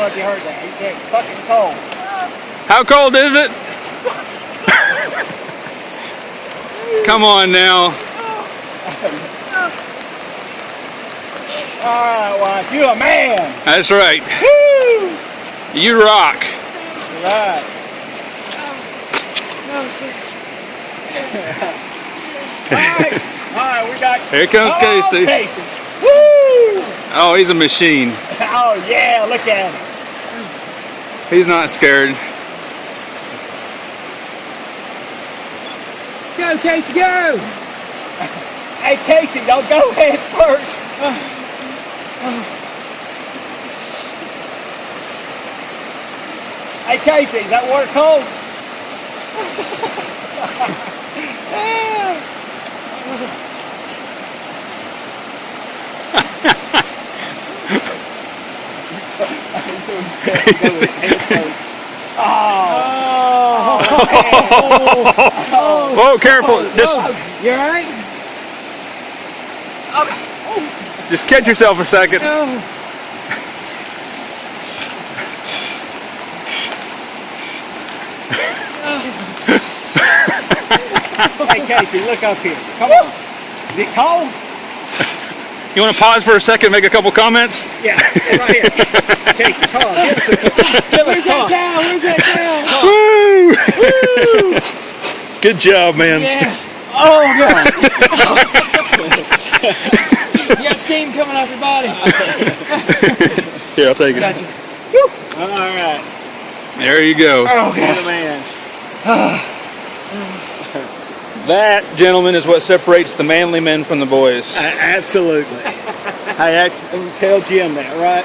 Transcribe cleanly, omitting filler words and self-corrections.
know if you heard that. He said it's fucking cold. How cold is it? Come on now. Alright, wife, you a man. That's right. Woo! You rock. Right. Alright, we got. Here comes Casey. Casey. Woo! Oh, he's a machine. Oh yeah, look at him. He's not scared. Go, Casey, go! Hey Casey, don't go head first. Hey Casey, is that water cold? Whoa, careful. You alright? Just catch yourself a second. Hey Casey, look up here. Come on. Is it cold? You want to pause for a second and make a couple comments? Yeah, right here. Casey, come on. Give us a Where's that towel? Where's that towel? Woo! Good job, man. Yeah. Oh, God. You got steam coming off your body. Here, I'll take it. Gotcha. All right. There you go. Oh, God. Man. That, gentlemen, is what separates the manly men from the boys. Absolutely. Hey, tell Jim that, right?